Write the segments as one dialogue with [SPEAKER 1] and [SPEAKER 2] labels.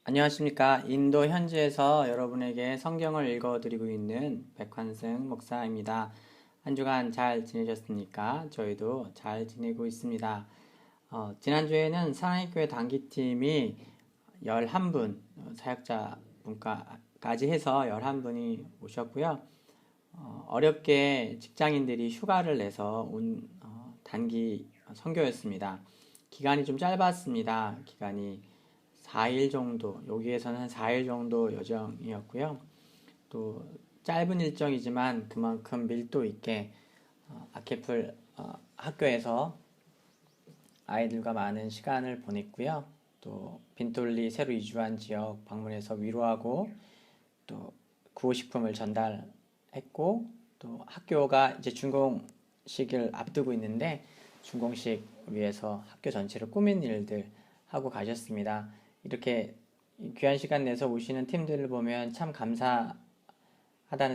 [SPEAKER 1] 안녕하십니까. 인도 현지에서 여러분에게 성경을 읽어드리고 있는 백환승 목사입니다. 한 주간 잘 지내셨습니까? 저희도 잘 지내고 있습니다. 지난주에는 사랑의 교회 단기팀이 11분, 사역자 분까지 해서 11분이 오셨고요. 어렵게 직장인들이 휴가를 내서 온 단기 선교였습니다. 기간이 좀 짧았습니다. 기간이 4일 정도, 여기에서는 한 4일 정도 여정이었고요. 또 짧은 일정이지만 그만큼 밀도 있게 아케풀 학교에서 아이들과 많은 시간을 보냈고요. 또 빈톨리 새로 이주한 지역 방문해서 위로하고 또 구호식품을 전달했고, 또 학교가 이제 준공식을 앞두고 있는데 준공식 위해서 학교 전체를 꾸민 일들 하고 가셨습니다. 이렇게 귀한 시간 내서 오시는 팀들을 보면 참 감사하다는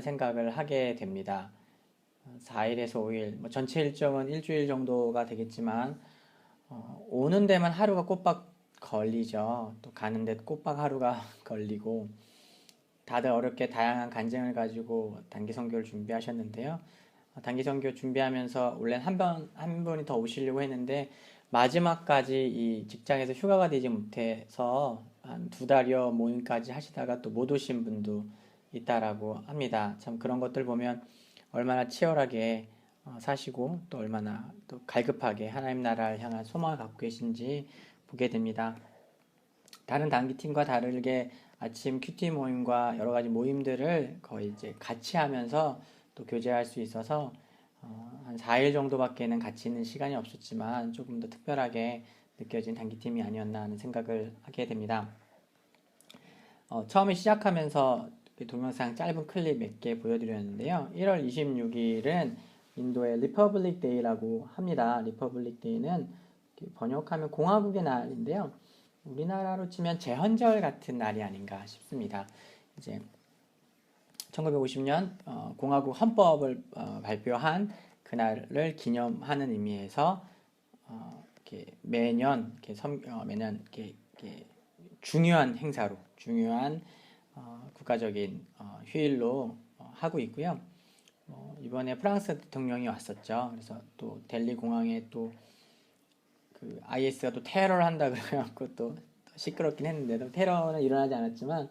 [SPEAKER 1] 생각을 하게 됩니다. 4일에서 5일, 전체 일정은 일주일 정도가 되겠지만 오는 데만 하루가 꼬박 걸리죠. 또 가는 데 꼬박 하루가 걸리고, 다들 어렵게 다양한 간증을 가지고 단기 선교를 준비하셨는데요. 단기 선교 준비하면서 원래는 한 분이 더 오시려고 했는데 마지막까지 이 직장에서 휴가가 되지 못해서 한 2달여 모임까지 하시다가 또 못 오신 분도 있다라고 합니다. 참 그런 것들 보면 얼마나 치열하게 사시고 또 얼마나 또 갈급하게 하나님 나라를 향한 소망을 갖고 계신지 보게 됩니다. 다른 단기팀과 다르게 아침 큐티 모임과 여러 가지 모임들을 거의 이제 같이 하면서 또 교제할 수 있어서 한 4일 정도밖에는 같이 있는 시간이 없었지만 조금 더 특별하게 느껴진 단기팀이 아니었나 하는 생각을 하게 됩니다. 처음에 시작하면서 동영상 짧은 클립 몇 개 보여드렸는데요. 1월 26일은 인도의 리퍼블릭 데이라고 합니다. 리퍼블릭 데이는 번역하면 공화국의 날인데요. 우리나라로 치면 제헌절 같은 날이 아닌가 싶습니다. 이제 1950년 공화국 헌법을 발표한 그날을 기념하는 의미에서 이렇게 매년 이렇게 중요한 행사로, 중요한 국가적인 휴일로 하고 있고요. 이번에 프랑스 대통령이 왔었죠. 그래서 또 델리 공항에 또 그 IS가 또 테러를 한다 그래갖고 또 시끄럽긴 했는데도 테러는 일어나지 않았지만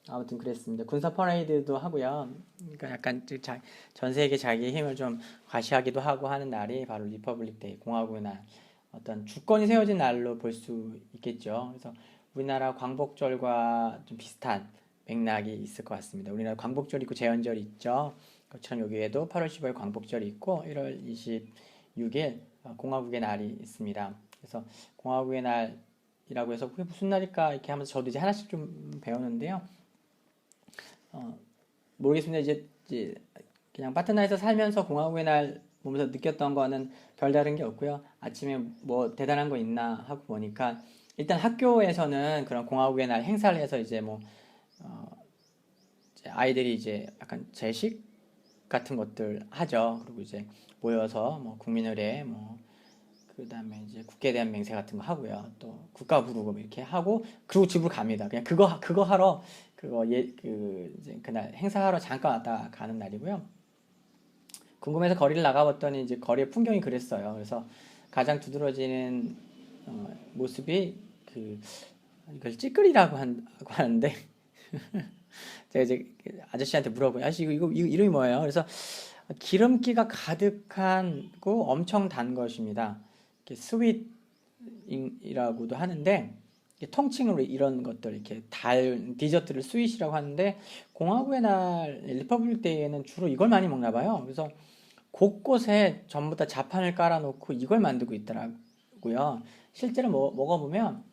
[SPEAKER 1] 아무튼 그랬습니다. 군사 퍼레이드도 하고요. 그러니까 약간 전 세계 자기의 힘을 좀 과시하기도 하고 하는 날이 바로 리퍼블릭 데이, 공화국의 날, 어떤 주권이 세워진 날로 볼 수 있겠죠. 그래서 우리나라 광복절과 좀 비슷한 맥락이 있을 것 같습니다. 우리나라 광복절 있고 제헌절 있죠. 그처럼 여기에도 8월 15일 광복절이 있고 1월 26일 공화국의 날이 있습니다. 그래서 공화국의 날이라고 해서 그게 무슨 날일까 이렇게 하면서 저도 이제 하나씩 좀 배우는데요. 모르겠습니다. 이제 그냥 파트너에서 살면서 공화국의 날 보면서 느꼈던 거는 별다른 게 없고요. 아침에 뭐 대단한 거 있나 하고 보니까 일단 학교에서는 그런 공화국의 날 행사를 해서 이제 이제 아이들이 이제 약간 제식 같은 것들 하죠. 그리고 이제 모여서 국민의례 그다음에 이제 국기에 대한 맹세 같은 거 하고요. 또 국가 부르고 이렇게 하고 그리고 집으로 갑니다. 그냥 그거 하러 이제 그날 행사하러 잠깐 왔다 가는 날이고요. 궁금해서 거리를 나가봤더니 이제 거리의 풍경이 그랬어요. 그래서 가장 두드러지는 모습이 이걸 찌끄리라고 하는데 제가 이제 아저씨한테 물어보요. 아저씨 이거 이름이 뭐예요? 그래서 기름기가 가득하고 엄청 단 것입니다. 스윗이라고도 하는데 통칭으로 이런 것들 이렇게 디저트를 스윗이라고 하는데 공화국의 날 리퍼블릭 데이에는 주로 이걸 많이 먹나 봐요. 그래서 곳곳에 전부 다 자판을 깔아놓고 이걸 만들고 있더라고요. 실제로 먹어보면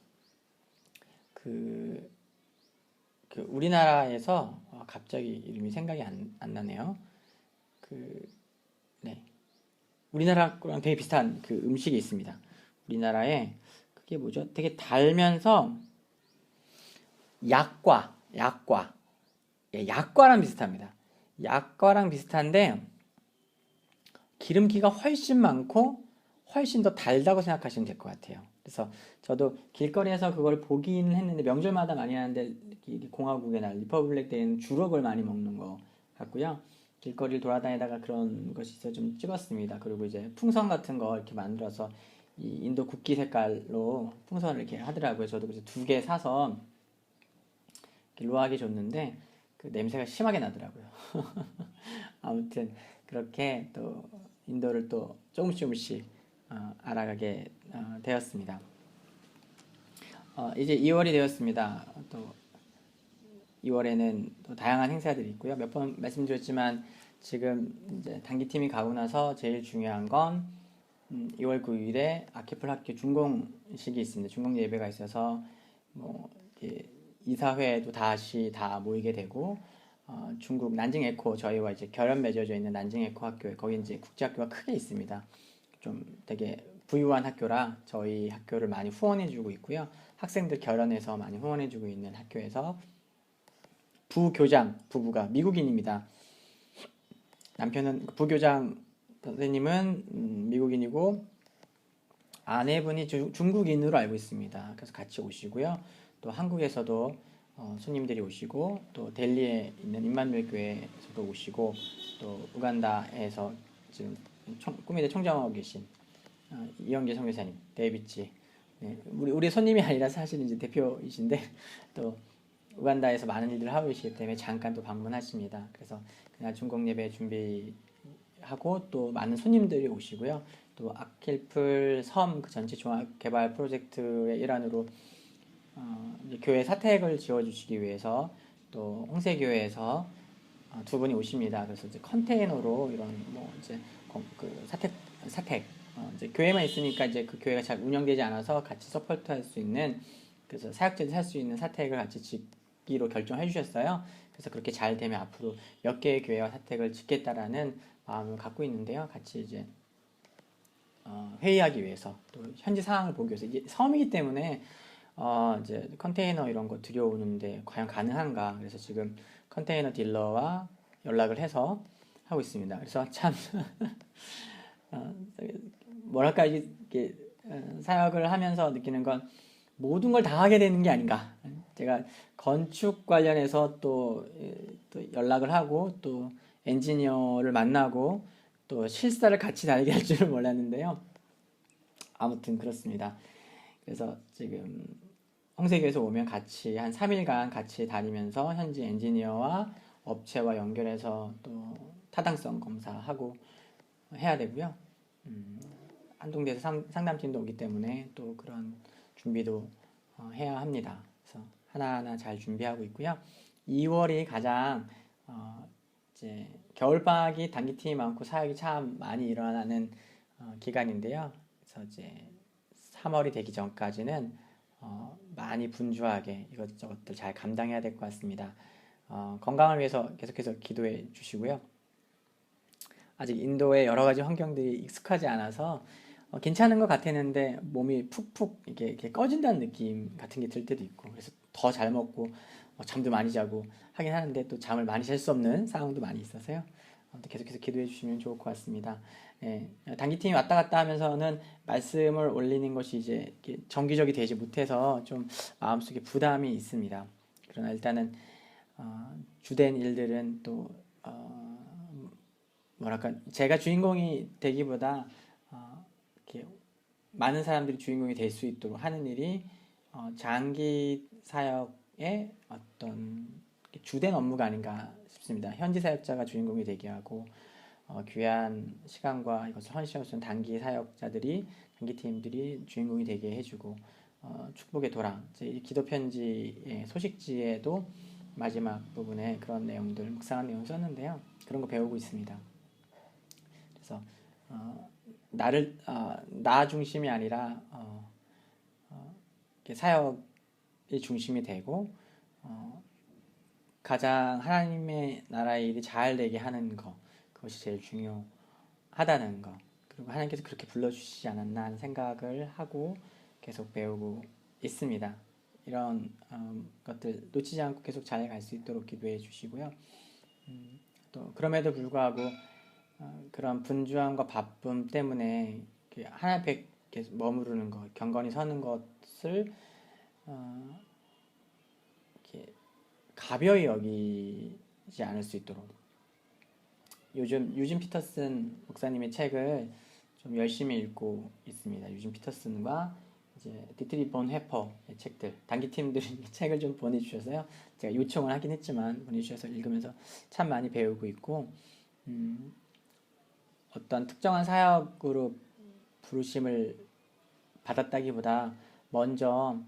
[SPEAKER 1] 우리나라에서 갑자기 이름이 생각이 안 나네요. 네. 우리나라랑 되게 비슷한 그 음식이 있습니다. 우리나라에 그게 뭐죠? 되게 달면서 약과, 예, 약과랑 비슷합니다. 약과랑 비슷한데 기름기가 훨씬 많고 훨씬 더 달다고 생각하시면 될 것 같아요. 그래서 저도 길거리에서 그걸 보기는 했는데 명절마다 많이 하는데 공화국의 날 리퍼블릭 데이는 주로 그걸 많이 먹는 것 같고요. 길거리를 돌아다니다가 그런 것이 있어 좀 찍었습니다. 그리고 이제 풍선 같은 거 이렇게 만들어서 이 인도 국기 색깔로 풍선을 이렇게 하더라고요. 저도 그래서 2개 사서 로하기 줬는데 그 냄새가 심하게 나더라고요. 아무튼 그렇게 또 인도를 또 조금씩 알아가게 되었습니다. 이제 2월이 되었습니다. 또 2월에는 또 다양한 행사들이 있고요. 몇 번 말씀드렸지만 지금 이제 단기팀이 가고 나서 제일 중요한 건 2월 9일에 아키풀 학교 준공식이 있습니다. 준공 예배가 있어서 뭐 이렇게 이사회도 다시 다 모이게 되고 중국 난징 에코 저희와 이제 결연 맺어져 있는 난징 에코 학교에 거기 이제 국제학교가 크게 있습니다. 좀 되게 부유한 학교라 저희 학교를 많이 후원해주고 있고요. 학생들 결연해서 많이 후원해주고 있는 학교에서 부교장 부부가 미국인입니다. 남편은 부교장 선생님은 미국인이고 아내분이 중국인으로 알고 있습니다. 그래서 같이 오시고요. 또 한국에서도 손님들이 오시고 또 델리에 있는 임마누엘 교회에서도 오시고 또 우간다에서 지금 꾸미대 총장하고 계신 이영계 선교사님, 데이비치. 네, 우리 손님이 아니라 사실 이제 대표이신데 또 우간다에서 많은 일들을 하고 계시기 때문에 잠깐 또 방문하십니다. 그래서 그날 중공 예배 준비하고 또 많은 손님들이 오시고요. 또 아킬풀 섬 그 전체 종합 개발 프로젝트의 일환으로 이제 교회 사택을 지어주시기 위해서 또 홍세교회에서 2분이 오십니다. 그래서 이제 컨테이너로 이런 뭐 이제 그 사택 이제 교회만 있으니까 이제 그 교회가 잘 운영되지 않아서 같이 서포트할 수 있는 그래서 사역자들이 살 수 있는 사택을 같이 짓기로 결정해 주셨어요. 그래서 그렇게 잘 되면 앞으로 몇 개의 교회와 사택을 짓겠다라는 마음을 갖고 있는데요. 같이 이제 회의하기 위해서 또 현지 상황을 보기 위해서 이게 섬이기 때문에 이제 컨테이너 이런 거 들여오는데 과연 가능한가? 그래서 지금 컨테이너 딜러와 연락을 해서 하고 있습니다. 그래서 참 뭐랄까 이게 사역을 하면서 느끼는 건 모든 걸 다 하게 되는 게 아닌가. 제가 건축 관련해서 또 연락을 하고 또 엔지니어를 만나고 또 실사를 같이 달게 할 줄은 몰랐는데요. 아무튼 그렇습니다. 그래서 지금 홍세교에서 오면 같이 한 3일간 같이 다니면서 현지 엔지니어와 업체와 연결해서 또 타당성 검사하고 해야 되고요. 한동대에서 상담팀도 오기 때문에 또 그런 준비도 해야 합니다. 그래서 하나하나 잘 준비하고 있고요. 2월이 가장 이제 겨울방학이 단기팀이 많고 사역이 참 많이 일어나는 기간인데요. 그래서 이제 3월이 되기 전까지는 많이 분주하게 이것저것들 잘 감당해야 될 것 같습니다. 건강을 위해서 계속해서 기도해 주시고요. 아직 인도의 여러 가지 환경들이 익숙하지 않아서 괜찮은 것 같았는데 몸이 푹푹 이렇게 꺼진다는 느낌 같은 게 들 때도 있고 그래서 더 잘 먹고 잠도 많이 자고 하긴 하는데 또 잠을 많이 잘 수 없는 상황도 많이 있어서요. 계속해서 기도해 주시면 좋을 것 같습니다. 예, 단기팀이 왔다 갔다 하면서는 말씀을 올리는 것이 이제 정기적이 되지 못해서 좀 마음속에 부담이 있습니다. 그러나 일단은 주된 일들은 또 뭐랄까 제가 주인공이 되기보다 이렇게 많은 사람들이 주인공이 될 수 있도록 하는 일이 장기 사역의 어떤 주된 업무가 아닌가 싶습니다. 현지 사역자가 주인공이 되게 하고 귀한 시간과 이것을 헌신할 수 있는 단기 사역자들이 단기 팀들이 주인공이 되게 해주고 축복의 도랑 기도 편지의 소식지에도 마지막 부분에 그런 내용들 묵상한 내용 썼는데요. 그런 거 배우고 있습니다. 그래서 나 중심이 아니라 사역이 중심이 되고 가장 하나님의 나라의 일이 잘 되게 하는 거 그것이 제일 중요하다는 거 그리고 하나님께서 그렇게 불러주시지 않았나 하는 생각을 하고 계속 배우고 있습니다. 이런 것들 놓치지 않고 계속 잘 갈 수 있도록 기도해 주시고요. 또 그럼에도 불구하고 그런 분주함과 바쁨 때문에 하나 앞에 계속 머무르는 것, 경건히 서는 것을 이렇게 가벼이 여기지 않을 수 있도록 요즘 유진 피터슨 목사님의 책을 좀 열심히 읽고 있습니다. 유진 피터슨과 이제 디트리 본 회퍼의 책들, 단기팀들이 책을 좀 보내주셔서요. 제가 요청을 하긴 했지만 보내주셔서 읽으면서 참 많이 배우고 있고, 어떤 특정한 사역으로 부르심을 받았다기보다 먼저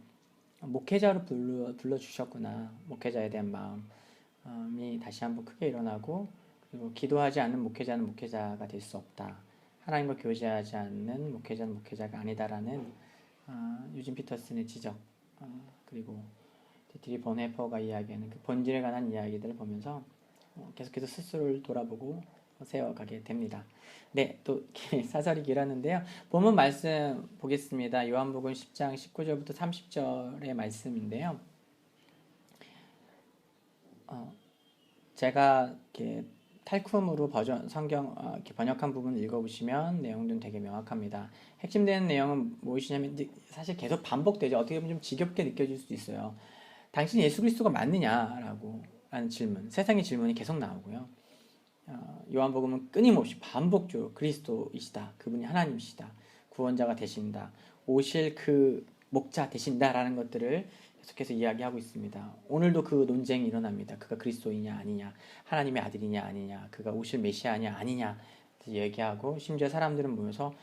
[SPEAKER 1] 목회자로 불러주셨구나. 목회자에 대한 마음이 다시 한번 크게 일어나고, 그리고 기도하지 않는 목회자는 목회자가 될 수 없다. 하나님과 교제하지 않는 목회자는 목회자가 아니다라는 유진 피터슨의 지적, 그리고 디트리 본 해퍼가 이야기하는 그 본질에 관한 이야기들을 보면서 계속해서 스스로를 돌아보고 세워가게 됩니다. 네, 또 사설이 길었는데요. 본문 말씀 보겠습니다. 요한복음 10장 19절부터 30절의 말씀인데요. 제가 이렇게 탈쿰으로 성경 이렇게 번역한 부분 읽어보시면 내용들은 되게 명확합니다. 핵심되는 내용은 무엇이냐면 사실 계속 반복되죠. 어떻게 보면 좀 지겹게 느껴질 수도 있어요. 당신 예수 그리스도가 맞느냐라고 하는 질문, 세상의 질문이 계속 나오고요. 요한복음은 끊임없이 반복적으로 그리스도이시다, 그분이 하나님이시다, 구원자가 되신다, 오실 그 목자 되신다라는 것들을 계속해서 이야기하고 있습니다. 오늘도 그 논쟁이 일어납니다. 그가 그리스도이냐 아니냐, 하나님의 아들이냐 아니냐, 그가 오실 메시아냐 아니냐 얘기하고, 심지어 사람들은 모여서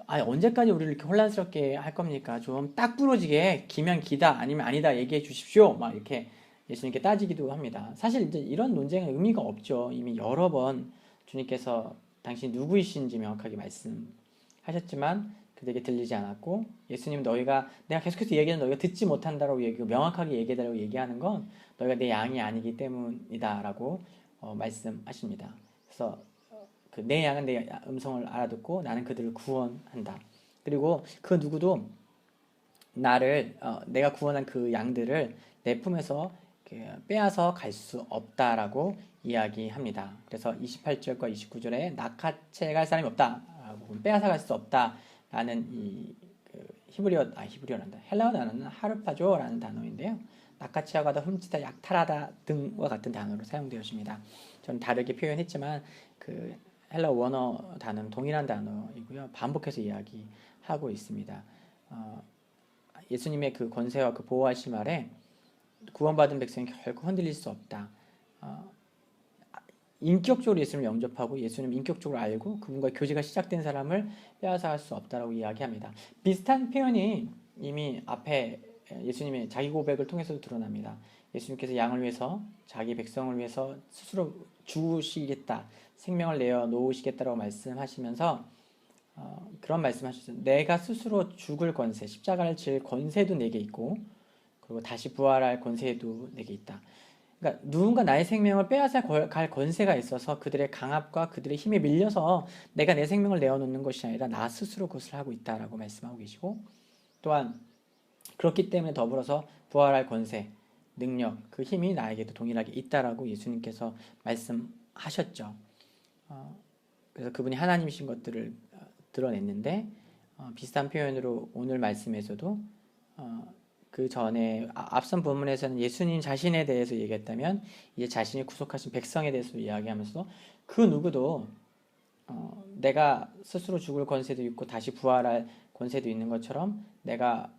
[SPEAKER 1] 언제까지 우리를 이렇게 혼란스럽게 할 겁니까? 좀 딱 부러지게 기면 기다 아니면 아니다 얘기해 주십시오. 막 이렇게 예수님께 따지기도 합니다. 사실 이제 이런 논쟁은 의미가 없죠. 이미 여러 번 주님께서 당신이 누구이신지 명확하게 말씀하셨지만 그들에게 들리지 않았고, 예수님 내가 계속해서 얘기하는 너희가 듣지 못한다라고 얘기하고 명확하게 얘기해달라고 얘기하는 건 너희가 내 양이 아니기 때문이다라고 말씀하십니다. 그래서 내 양은 내 음성을 알아듣고 나는 그들을 구원한다. 그리고 그 누구도 내가 구원한 그 양들을 내 품에서 빼앗아 갈 수 없다라고 이야기합니다. 그래서 28절과 29절에 낚아채 갈 사람이 없다, 빼앗아 갈 수 없다라는 이 히브리어란다. 헬라어 단어는 하르파조라는 단어인데요. 낚아채하다, 훔치다, 약탈하다 등과 같은 단어로 사용되었습니다. 저는 다르게 표현했지만 그 헬라어 원어 단어는 동일한 단어이고요. 반복해서 이야기하고 있습니다. 예수님의 그 권세와 그 보호하심 아래 구원받은 백성이 결코 흔들릴 수 없다. 인격적으로 예수님을 영접하고 예수님을 인격적으로 알고 그분과 교제가 시작된 사람을 빼앗아갈 수 없다라고 이야기합니다. 비슷한 표현이 이미 앞에 예수님의 자기 고백을 통해서도 드러납니다. 예수님께서 양을 위해서, 자기 백성을 위해서 스스로 죽으시겠다, 생명을 내어 놓으시겠다라고 말씀하시면서 그런 말씀하셨어요. 내가 스스로 죽을 권세, 십자가를 질 권세도 내게 있고, 그리고 다시 부활할 권세도 내게 있다. 그러니까 누군가 나의 생명을 빼앗아 갈 권세가 있어서 그들의 강압과 그들의 힘에 밀려서 내가 내 생명을 내어놓는 것이 아니라 나 스스로 그것을 하고 있다라고 말씀하고 계시고, 또한 그렇기 때문에 더불어서 부활할 권세, 능력, 그 힘이 나에게도 동일하게 있다라고 예수님께서 말씀하셨죠. 그래서 그분이 하나님이신 것들을 드러냈는데, 비슷한 표현으로 오늘 말씀에서도 그 전에 앞선 본문에서는 예수님 자신에 대해서 얘기했다면 이제 자신이 구속하신 백성에 대해서 이야기하면서 그 누구도 내가 스스로 죽을 권세도 있고 다시 부활할 권세도 있는 것처럼 내가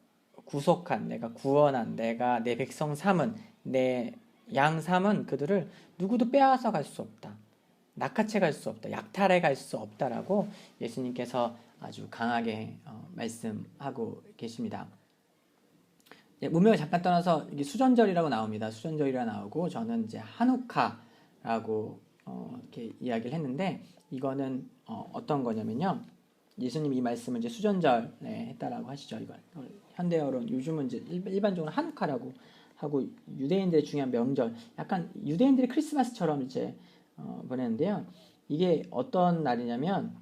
[SPEAKER 1] 구속한, 내가 구원한, 내가 내 백성 삼은, 내 양 삼은 그들을 누구도 빼앗아 갈 수 없다, 낚아채 갈 수 없다, 약탈해 갈 수 없다라고 예수님께서 아주 강하게 말씀하고 계십니다. 문맥을 잠깐 떠나서 이게 수전절이라고 나옵니다. 수전절이라 나오고, 저는 이제 한우카라고 이렇게 이야기를 했는데, 이거는 어떤 거냐면요, 예수님이 이 말씀을 이제 수전절에 했다라고 하시죠. 이걸 현대어로 요즘은 이제 일반적으로 한우카라고 하고, 유대인들의 중요한 명절, 약간 유대인들의 크리스마스처럼 이제 보내는데요. 이게 어떤 날이냐면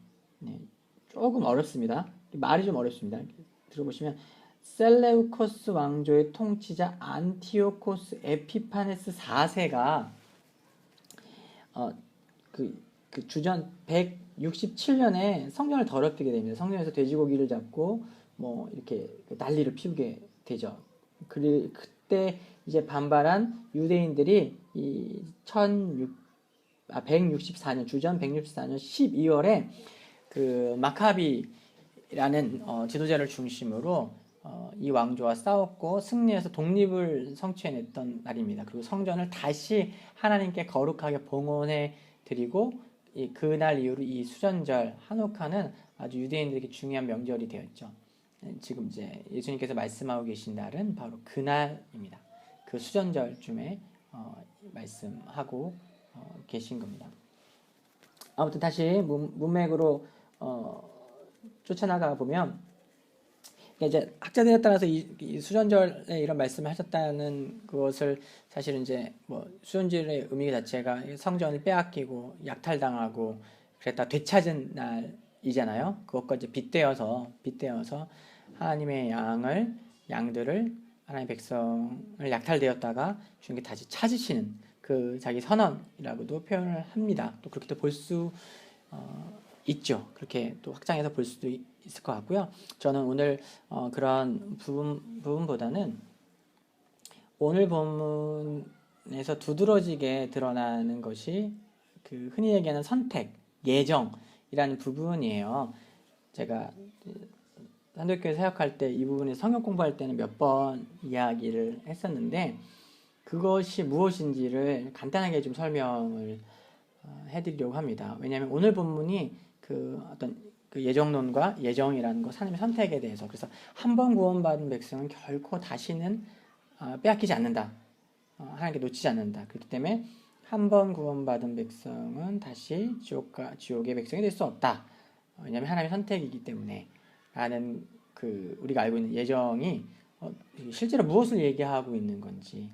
[SPEAKER 1] 조금 어렵습니다. 말이 좀 어렵습니다. 들어보시면 셀레우코스 왕조의 통치자 안티오코스 에피파네스 4세가 그 주전 167년에 성전을 더럽히게 됩니다. 성전에서 돼지고기를 잡고 뭐 이렇게 난리를 피우게 되죠. 그때 이제 반발한 유대인들이 이 164년 주전 164년 12월에 그 마카비라는 지도자를 중심으로 이 왕조와 싸웠고 승리해서 독립을 성취해냈던 날입니다. 그리고 성전을 다시 하나님께 거룩하게 봉헌해 드리고 그날 이후로 이 수전절 하누카는 아주 유대인들에게 중요한 명절이 되었죠. 지금 이제 예수님께서 말씀하고 계신 날은 바로 그날입니다. 그 수전절쯤에 말씀하고 계신 겁니다. 아무튼 다시 문맥으로 쫓아나가 보면 이제 학자들에 따라서 이 수전절에 이런 말씀을 하셨다는 것을 사실은 이제 뭐 수전절의 의미 자체가 성전을 빼앗기고 약탈당하고 그랬다 되찾은 날이잖아요. 그것과 이제 빗대어서 하나님의 양들을 하나님의 백성을 약탈되었다가 주님께 다시 찾으시는 그 자기 선언이라고도 표현을 합니다. 또 그렇게 볼 수 있죠. 그렇게 또 확장해서 볼 수도 있을 것 같고요. 저는 오늘 그런 부분보다는 오늘 본문에서 두드러지게 드러나는 것이 그 흔히 얘기하는 선택, 예정이라는 부분이에요. 제가 한독교회 사역할 때 이 부분에 성경 공부할 때는 몇 번 이야기를 했었는데 그것이 무엇인지를 간단하게 좀 설명을 해드리려고 합니다. 왜냐하면 오늘 본문이 그 어떤 그 예정론과 예정이라는 것, 하나님의 선택에 대해서 그래서 한 번 구원받은 백성은 결코 다시는 빼앗기지 않는다. 하나님께 놓치지 않는다. 그렇기 때문에 한 번 구원받은 백성은 다시 지옥의 백성이 될 수 없다. 왜냐하면 하나님의 선택이기 때문에 라는 그 우리가 알고 있는 예정이 실제로 무엇을 얘기하고 있는 건지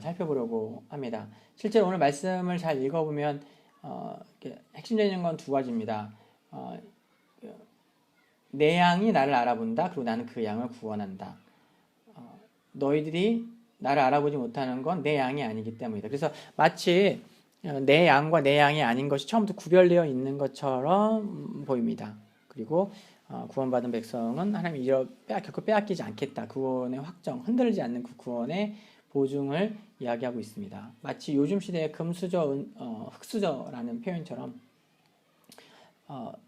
[SPEAKER 1] 살펴보려고 합니다. 실제로 오늘 말씀을 잘 읽어보면 핵심적인 건 두 가지입니다. 내 양이 나를 알아본다. 그리고 나는 그 양을 구원한다. 너희들이 나를 알아보지 못하는 건 내 양이 아니기 때문이다. 그래서 마치 내 양과 내 양이 아닌 것이 처음부터 구별되어 있는 것처럼 보입니다. 그리고 구원받은 백성은 하나님이 결코 빼앗기지 않겠다. 구원의 확정, 흔들리지 않는 그 구원의 보증을 이야기하고 있습니다. 마치 요즘 시대의 금수저, 흙수저라는 표현처럼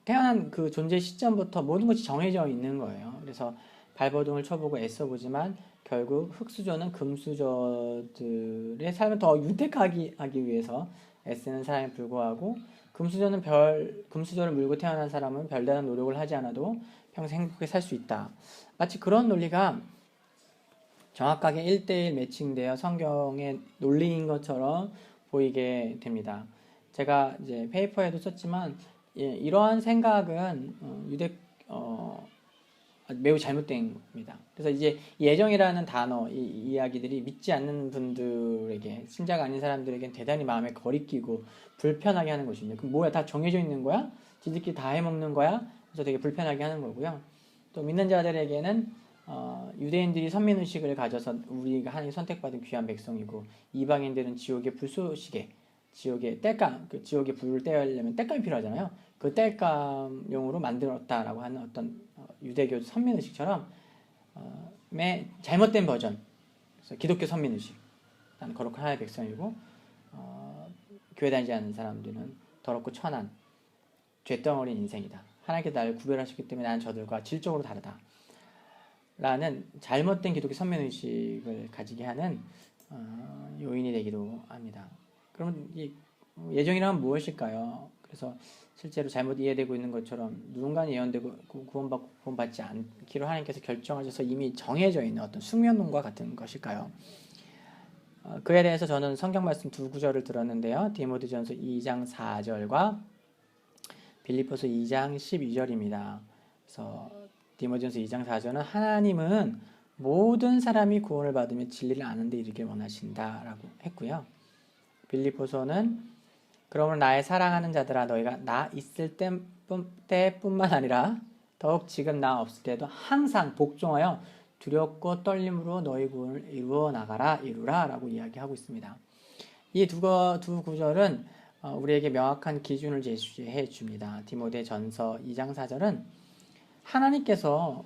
[SPEAKER 1] 태어난 그 존재 시점부터 모든 것이 정해져 있는 거예요. 그래서 발버둥을 쳐보고 애써보지만 결국 흙수저는 금수저들의 삶을 더 윤택하게 하기 위해서 애쓰는 사람에 불구하고 금수저를 물고 태어난 사람은 별다른 노력을 하지 않아도 평생 행복하게 살 수 있다. 마치 그런 논리가 정확하게 1:1 매칭되어 성경의 논리인 것처럼 보이게 됩니다. 제가 이제 페이퍼에도 썼지만 이러한 생각은 매우 잘못된 겁니다. 그래서 이제 예정이라는 단어, 이 이야기들이 믿지 않는 분들에게, 신자가 아닌 사람들에게는 대단히 마음에 거리끼고 불편하게 하는 것입니다. 그럼 뭐야? 다 정해져 있는 거야? 지들끼리 다 해먹는 거야? 그래서 되게 불편하게 하는 거고요. 또 믿는 자들에게는 유대인들이 선민의식을 가져서 우리가 하나님 선택받은 귀한 백성이고 이방인들은 지옥의 불쏘시개, 지옥의 땔감, 그 지옥의 불을 떼려면 땔감이 필요하잖아요. 그 땔감용으로 만들었다라고 하는 어떤 유대교 선민의식처럼 잘못된 버전. 그래서 기독교 선민의식. 나는 거룩한 하나님의 백성이고 교회 다니지 않는 사람들은 더럽고 천한 죄덩어리인 인생이다. 하나님께서 나를 구별하셨기 때문에 나는 저들과 질적으로 다르다. 라는 잘못된 기독교 선민의식을 가지게 하는 요인이 되기도 합니다. 그러면 이 예정이란 무엇일까요? 그래서 실제로 잘못 이해되고 있는 것처럼 누군가는 예언되고 구원받지 않기로 하나님께서 결정하셔서 이미 정해져 있는 어떤 숙명론과 같은 것일까요? 그에 대해서 저는 성경 말씀 두 구절을 들었는데요. 디모데전서 2장 4절과 빌립보서 2장 12절입니다. 그래서 디모데전서 2장 4절은 하나님은 모든 사람이 구원을 받으며 진리를 아는 데 이르길 원하신다라고 했고요. 빌립보서는 그러므로 나의 사랑하는 자들아 너희가 나 있을 때뿐만 아니라 더욱 지금 나 없을 때도 항상 복종하여 두렵고 떨림으로 너희 구원을 이루어 나가라 이루라 라고 이야기하고 있습니다. 이 두 구절은 우리에게 명확한 기준을 제시해 줍니다. 디모데 전서 2장 4절은 하나님께서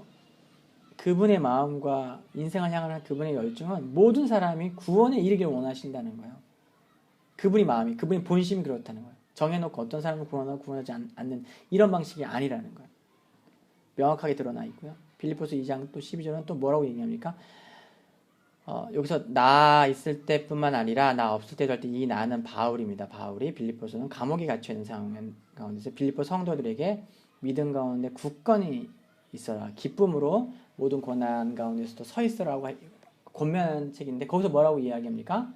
[SPEAKER 1] 그분의 마음과 인생을 향하는 그분의 열정은 모든 사람이 구원에 이르기를 원하신다는 거예요. 그분의 마음이, 그분의 본심이 그렇다는 거예요. 정해놓고 어떤 사람을 구원하고 구원하지 않는 이런 방식이 아니라는 거예요. 명확하게 드러나 있고요. 빌립보서 2장 또 12절은 또 뭐라고 얘기합니까? 여기서 나 있을 때뿐만 아니라 나 없을 때도 할 때 이 나는 바울입니다. 바울이 빌립보서는 감옥에 갇혀 있는 상황 가운데서 빌립보 성도들에게 믿음 가운데 굳건히 있어라. 기쁨으로 모든 고난 가운데서도 서 있으라고 권면하는 책인데 거기서 뭐라고 이야기합니까?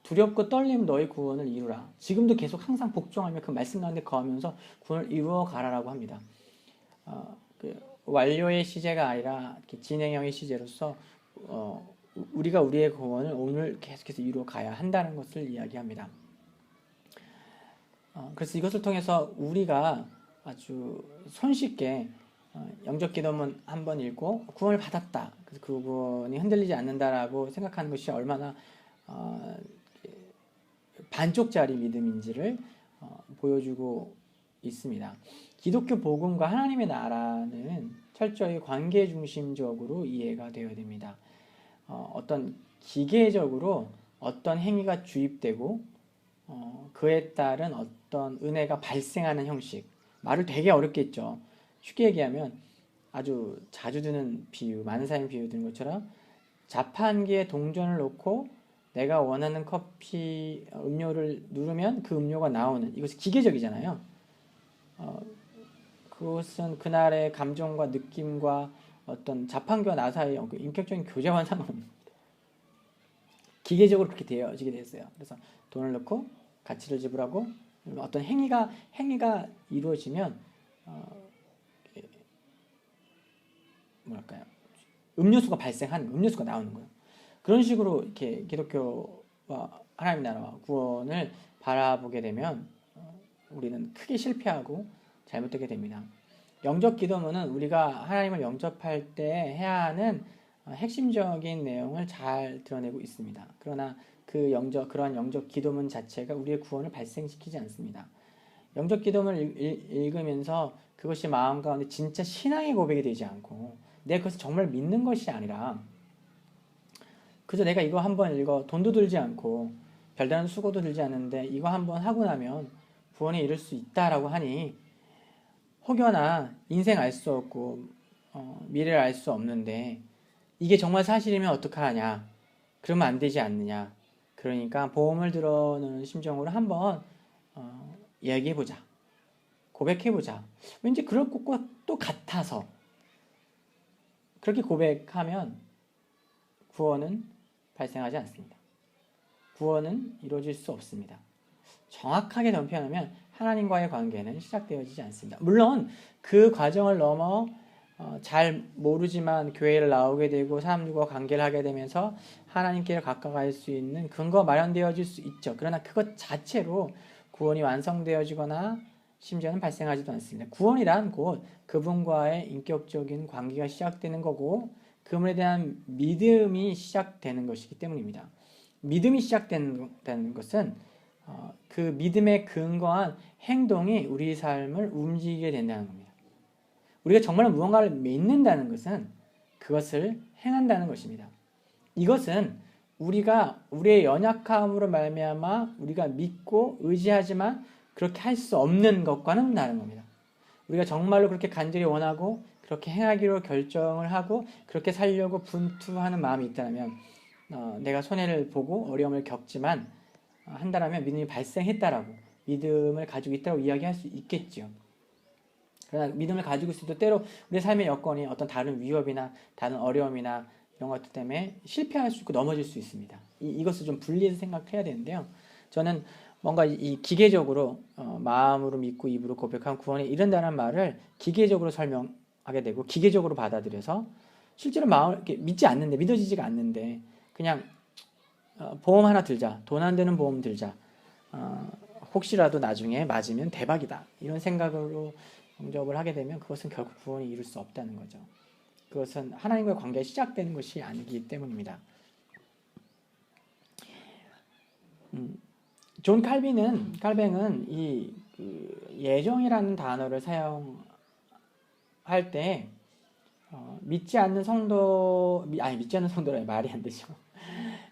[SPEAKER 1] 두렵고 떨림 너희 구원을 이루라. 지금도 계속 항상 복종하며 그 말씀 가운데 거하면서 구원을 이루어 가라라고 합니다. 완료의 시제가 아니라 진행형의 시제로서 우리가 우리의 구원을 오늘 계속해서 이루어 가야 한다는 것을 이야기합니다. 그래서 이것을 통해서 우리가 아주 손쉽게 영적 기도문 한번 읽고 구원을 받았다. 그래서 그 구원이 흔들리지 않는다라고 생각하는 것이 얼마나 반쪽짜리 믿음인지를 보여주고 있습니다. 기독교 복음과 하나님의 나라는 철저히 관계 중심적으로 이해가 되어야 됩니다. 어떤 기계적으로 어떤 행위가 주입되고 그에 따른 어떤 은혜가 발생하는 형식, 말을 되게 어렵게 했죠. 쉽게 얘기하면 아주 자주 드는 비유, 많은 사람이 비유 드는 것처럼 자판기에 동전을 놓고 내가 원하는 커피 음료를 누르면 그 음료가 나오는, 이것이 기계적이잖아요. 그것은 그날의 감정과 느낌과 어떤 자판기와 나 사이의 인격적인 교제와는 상관없습니다. 기계적으로 그렇게 되어지게 됐어요. 그래서 돈을 넣고 가치를 지불하고 어떤 행위가 이루어지면 뭐랄까요? 음료수가 나오는 거예요. 그런 식으로 이렇게 기독교와 하나님의 나라와 구원을 바라보게 되면 우리는 크게 실패하고 잘못되게 됩니다. 영접 기도문은 우리가 하나님을 영접할 때 해야 하는 핵심적인 내용을 잘 드러내고 있습니다. 그러나 그러한 영접 기도문 자체가 우리의 구원을 발생시키지 않습니다. 영접 기도문을 읽으면서 그것이 마음 가운데 진짜 신앙의 고백이 되지 않고 내가 그것을 정말 믿는 것이 아니라 그저 내가 이거 한번 읽어 돈도 들지 않고 별다른 수고도 들지 않는데 이거 한번 하고 나면 구원에 이를 수 있다라고 하니 혹여나 인생 알 수 없고 미래를 알 수 없는데 이게 정말 사실이면 어떡하냐? 그러면 안 되지 않느냐? 그러니까 보험을 들어놓는 심정으로 한번 이야기해보자. 고백해보자. 왠지 그럴 것도 같아서 그렇게 고백하면 구원은 발생하지 않습니다. 구원은 이루어질 수 없습니다. 정확하게 더 표현하면 하나님과의 관계는 시작되어지지 않습니다. 물론 그 과정을 넘어 잘 모르지만 교회를 나오게 되고 사람들과 관계를 하게 되면서 하나님께 가까워갈 수 있는 근거 마련되어질 수 있죠. 그러나 그것 자체로 구원이 완성되어지거나 심지어는 발생하지도 않습니다. 구원이란 곧 그분과의 인격적인 관계가 시작되는 거고 그분에 대한 믿음이 시작되는 것이기 때문입니다. 믿음이 시작된다는 것은 그 믿음에 근거한 행동이 우리 삶을 움직이게 된다는 겁니다. 우리가 정말 무언가를 믿는다는 것은 그것을 행한다는 것입니다. 이것은 우리가 우리의 연약함으로 말미암아 우리가 믿고 의지하지만 그렇게 할 수 없는 것과는 다른 겁니다. 우리가 정말로 그렇게 간절히 원하고 그렇게 행하기로 결정을 하고 그렇게 살려고 분투하는 마음이 있다면 내가 손해를 보고 어려움을 겪지만 한다라면 믿음이 발생했다라고 믿음을 가지고 있다고 이야기할 수 있겠죠. 그러나 믿음을 가지고 있어도 때로 우리 삶의 여건이 어떤 다른 위협이나 다른 어려움이나 이런 것들 때문에 실패할 수 있고 넘어질 수 있습니다. 이것을 좀 분리해서 생각해야 되는데요. 저는 뭔가 이 기계적으로 마음으로 믿고 입으로 고백한 구원에 이른다는 말을 기계적으로 설명하게 되고 기계적으로 받아들여서 실제로 마음을 이렇게 믿지 않는데 믿어지지가 않는데 그냥 보험 하나 들자, 돈 안 되는 보험 들자, 혹시라도 나중에 맞으면 대박이다 이런 생각으로 영접을 하게 되면 그것은 결국 구원이 이룰 수 없다는 거죠. 그것은 하나님과의 관계가 시작되는 것이 아니기 때문입니다. 존 칼뱅은 이 예정이라는 단어를 사용할 때 믿지 않는 성도라 말이 안 되죠.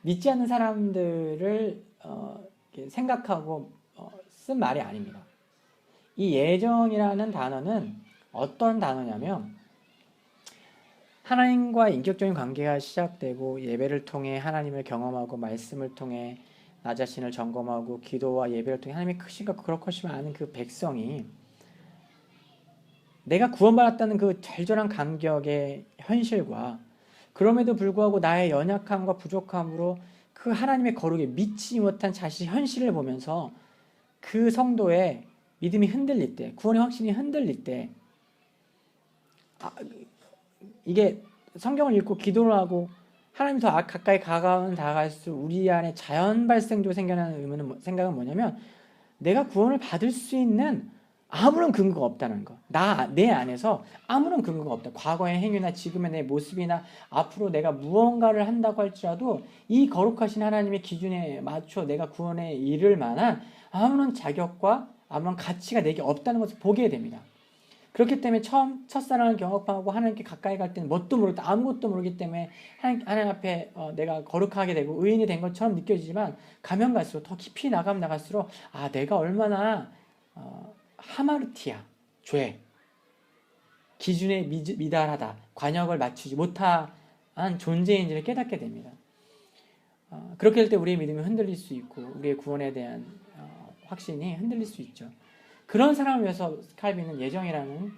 [SPEAKER 1] 믿지 않는 사람들을 생각하고 쓴 말이 아닙니다. 이 예정이라는 단어는 어떤 단어냐면 하나님과 인격적인 관계가 시작되고 예배를 통해 하나님을 경험하고 말씀을 통해 나 자신을 점검하고 기도와 예배를 통해 하나님의 크신가 그렇것이면 아는 그 백성이 내가 구원받았다는 그 절절한 감격의 현실과 그럼에도 불구하고 나의 연약함과 부족함으로 그 하나님의 거룩에 믿지 못한 자신의 현실을 보면서 그 성도의 믿음이 흔들릴 때, 구원의 확신이 흔들릴 때 이게 성경을 읽고 기도를 하고 하나님 더 가까이 다가갈수록 우리 안에 자연 발생적으로 생겨나는 생각은 뭐냐면 내가 구원을 받을 수 있는 아무런 근거가 없다는 거. 내 안에서 아무런 근거가 없다. 과거의 행위나 지금의 내 모습이나 앞으로 내가 무언가를 한다고 할지라도 이 거룩하신 하나님의 기준에 맞춰 내가 구원에 이를 만한 아무런 자격과 아무런 가치가 내게 없다는 것을 보게 됩니다. 그렇기 때문에 첫사랑을 경험하고 하나님께 가까이 갈 때는 뭣도 모르겠다. 아무것도 모르기 때문에 하나님 앞에 내가 거룩하게 되고 의인이 된 것처럼 느껴지지만 가면 갈수록 더 깊이 나가면 나갈수록 내가 얼마나 하마르티아, 죄, 기준에 미달하다, 관역을 맞추지 못한 존재인지를 깨닫게 됩니다. 그렇게 될 때 우리의 믿음이 흔들릴 수 있고 우리의 구원에 대한 확신이 흔들릴 수 있죠. 그런 사람을 위해서 칼빈은 예정이라는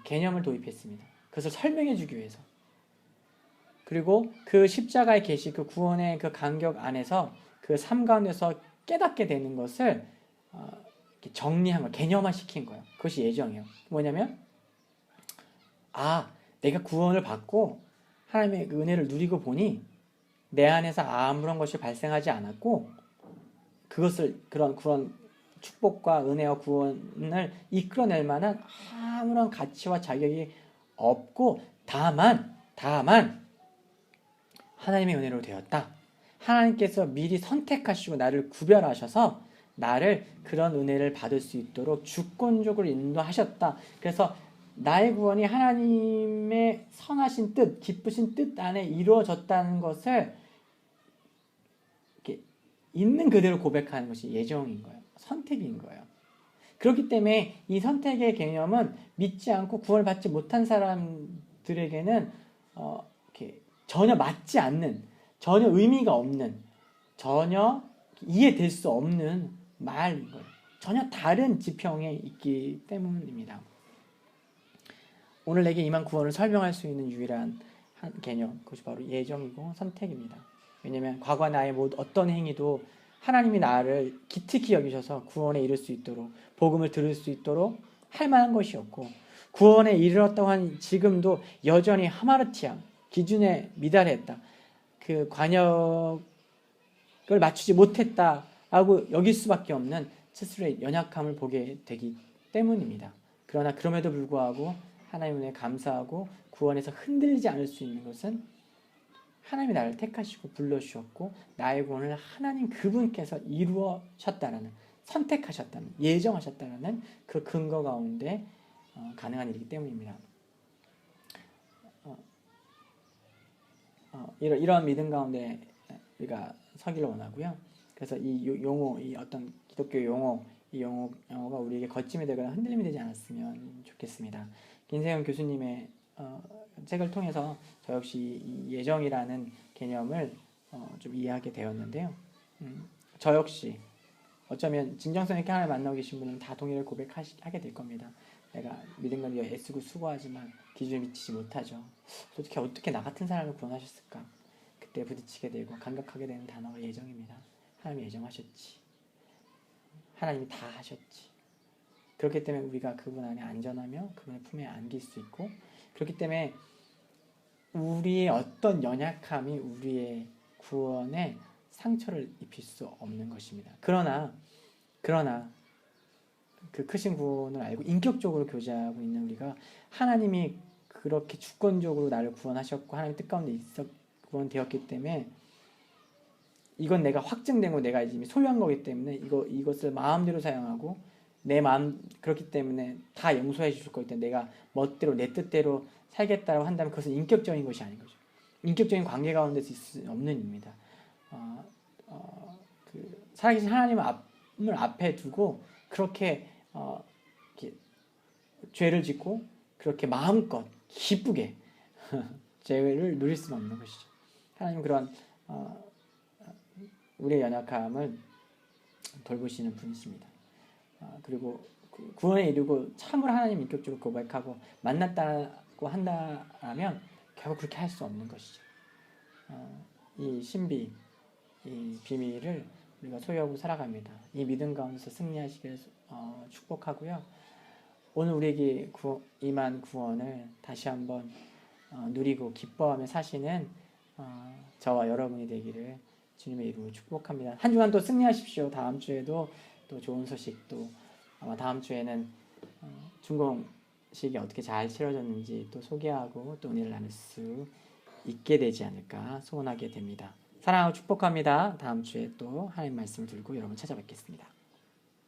[SPEAKER 1] 개념을 도입했습니다. 그것을 설명해 주기 위해서. 그리고 그 십자가의 계시, 그 구원의 그 간격 안에서 그 삶 가운데서 깨닫게 되는 것을 정리한 거, 개념화 시킨 거예요. 그것이 예정이에요. 뭐냐면 내가 구원을 받고 하나님의 은혜를 누리고 보니 내 안에서 아무런 것이 발생하지 않았고 그것을 그런 축복과 은혜와 구원을 이끌어낼 만한 아무런 가치와 자격이 없고 다만 하나님의 은혜로 되었다. 하나님께서 미리 선택하시고 나를 구별하셔서 나를 그런 은혜를 받을 수 있도록 주권적으로 인도하셨다. 그래서 나의 구원이 하나님의 선하신 뜻, 기쁘신 뜻 안에 이루어졌다는 것을 이렇게 있는 그대로 고백하는 것이 예정인 거예요. 선택인 거예요. 그렇기 때문에 이 선택의 개념은 믿지 않고 구원을 받지 못한 사람들에게는 이렇게 전혀 맞지 않는, 전혀 의미가 없는, 전혀 이해될 수 없는 말인 거예요. 전혀 다른 지평에 있기 때문입니다. 오늘 내게 임한 구원을 설명할 수 있는 유일한 한 개념, 그것이 바로 예정이고 선택입니다. 왜냐하면 과거 나의 어떤 행위도 하나님이 나를 기특히 여기셔서 구원에 이를 수 있도록 복음을 들을 수 있도록 할 만한 것이었고 구원에 이르렀다고 한 지금도 여전히 하마르티아 기준에 미달했다. 그 관역을 맞추지 못했다라고 여길 수밖에 없는 스스로의 연약함을 보게 되기 때문입니다. 그러나 그럼에도 불구하고 하나님의 은혜에 감사하고 구원에서 흔들리지 않을 수 있는 것은 하나님이 나를 택하시고 불러주셨고 나의 구원을 하나님 그분께서 이루어셨다라는 선택하셨다는 예정하셨다라는 그 근거 가운데 가능한 일이기 때문입니다. 이런 믿음 가운데 우리가 서기를 원하고요. 그래서 이 용어, 이 어떤 기독교 용어, 이 용어가 우리에게 거침이 되거나 흔들림이 되지 않았으면 좋겠습니다. 김세영 교수님의 책을 통해서 저 역시 이 예정이라는 개념을 좀 이해하게 되었는데요. 저 역시 어쩌면 진정성 있게 하나님을 만나고 계신 분은 다 동의를 고백하게 될 겁니다. 내가 믿음과 위해 애쓰고 수고하지만 기준에 미치지 못하죠. 도대체 어떻게 나 같은 사람을 구원하셨을까? 그때 부딪히게 되고 감격하게 되는 단어가 예정입니다. 하나님이 예정하셨지. 하나님이 다 하셨지. 그렇기 때문에 우리가 그분 안에 안전하며 그분의 품에 안길 수 있고 그렇기 때문에 우리의 어떤 연약함이 우리의 구원에 상처를 입힐 수 없는 것입니다. 그러나 그 크신 구원을 알고 인격적으로 교제하고 있는 우리가 하나님이 그렇게 주권적으로 나를 구원하셨고 하나님 뜻 가운데 있어 구원되었기 때문에 이건 내가 확증된 거 내가 이제 소유한 거기 때문에 이것을 마음대로 사용하고 내 마음 그렇기 때문에 다 용서해 주실 거기 때문에 내가 멋대로 내 뜻대로 살겠다고 한다면 그것은 인격적인 것이 아닌 거죠. 인격적인 관계 가운데서 있을 수 없는 일입니다. 살아계신 하나님을 앞에 두고 그렇게, 이렇게 죄를 짓고 그렇게 마음껏 기쁘게 죄를 누릴 수는 없는 것이죠. 하나님은 그런 우리의 연약함을 돌보시는 분이십니다. 그리고 구원에 이르고 참으로 하나님 인격적으로 고백하고 만났다고 한다면 결국 그렇게 할 수 없는 것이죠. 이 신비, 이 비밀을 우리가 소유하고 살아갑니다. 이 믿음 가운데서 승리하시길 축복하고요. 오늘 우리에게 임한 구원을 다시 한번 누리고 기뻐하며 사시는 저와 여러분이 되기를 주님의 이름으로 축복합니다. 한 주간 또 승리하십시오. 다음 주에도 또 좋은 소식 또 아마 다음 주에는 준공식이 어떻게 잘 치러졌는지 또 소개하고 또 은혜를 나눌 수 있게 되지 않을까 소원하게 됩니다. 사랑하고 축복합니다. 다음 주에 또 하나님 말씀을 들고 여러분 찾아뵙겠습니다.